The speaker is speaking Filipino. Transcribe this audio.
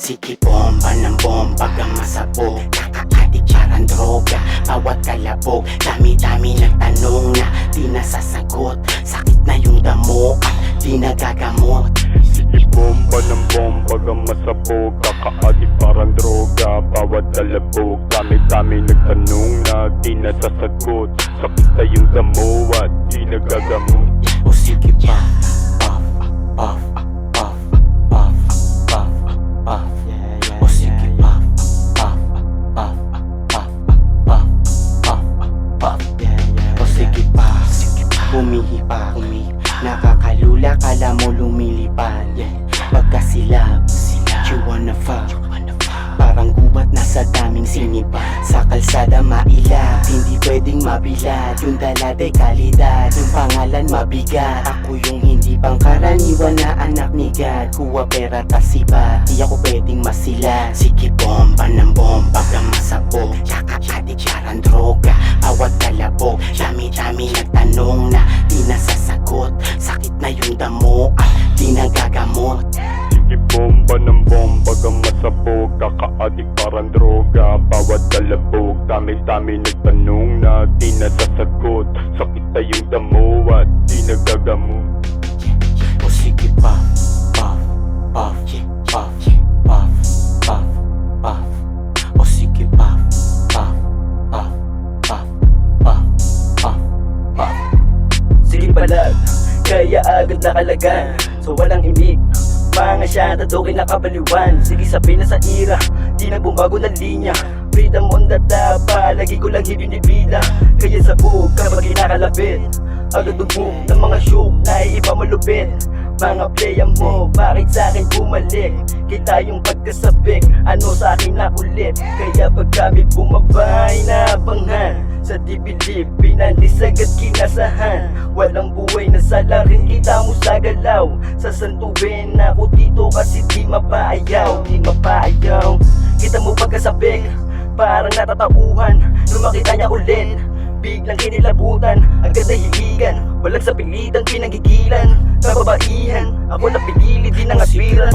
Sige bomba ng bomba ka masabog, kaka-addict parang droga, bawat kalabog. Dami-dami nagtanong na di nasasagot, sakit na yung damo at di nagagamot. Sige bomba ng bomba ka masabog, kaka-addict parang droga, bawat kalabog. Dami-dami nagtanong na di nasasagot, sakit na yung damo at di nagagamot. O sige pa, puff, puff, puff, puff, puff, puff. O sige puff, puff, puff, puff, puff, puff, puff. O sige pa, humihipa, nakakalula, kala mo lumilipad. Pagkasilab, you wanna fuck, parang gubat na sa daming sinipa. Sa kalsada mailap, hindi pwedeng mabilad. Yung dalatay kalidad, yung pangalan mabigat. Ako yung hindi pangkaraniwan na anak ni God. Kuha pera tasiba, di ako pwedeng masila. Sige bomba ng bomba ka masabog, kaka-addict parang droga, bawat kalabog. Dami-dami nagtanong na di nasasagot, sakit na yung damo at di nagagamot. Sige bomba ng bomba ka masabog, kaka-addict parang droga, bawat kalabog. Dami-dami nagtanong na di nasasagot, sakit na yung damo at di nagagamot. O sige puff, puff, puff, puff, puff, puff, puff. O sige puff, puff, puff, puff, puff, puff, puff. Sige palag, kaya agad nakalagan, so walang imig. Mga siya tadokin nakabaliwan. Sige sabi na sa ira, di na bumago na linya. Freedom on the top, lagi ko lang hinibila. Kaya sabog kapag kinakalapit, agad dugbog ng mga show na iiba malupit. Mga playa mo, bakit sa'kin bumalik? Kita yung pagkasabik, ano sa'kin na ulit. Kaya pag kami bumabay na banghan, sa dibilib, pinanis agad kinasahan. Walang buhay na sala rin kita mo sa galaw. Sasantuin ako dito kasi di mapaayaw, di mapaayaw. Kita mo pagkasabik, parang natatauhan. Nung makita niya ulit, biglang kinilabutan. Agad na hiligan, walang sa pilitan, pinanggigilan. Kababaihan, ako napigili, di nangaspiran.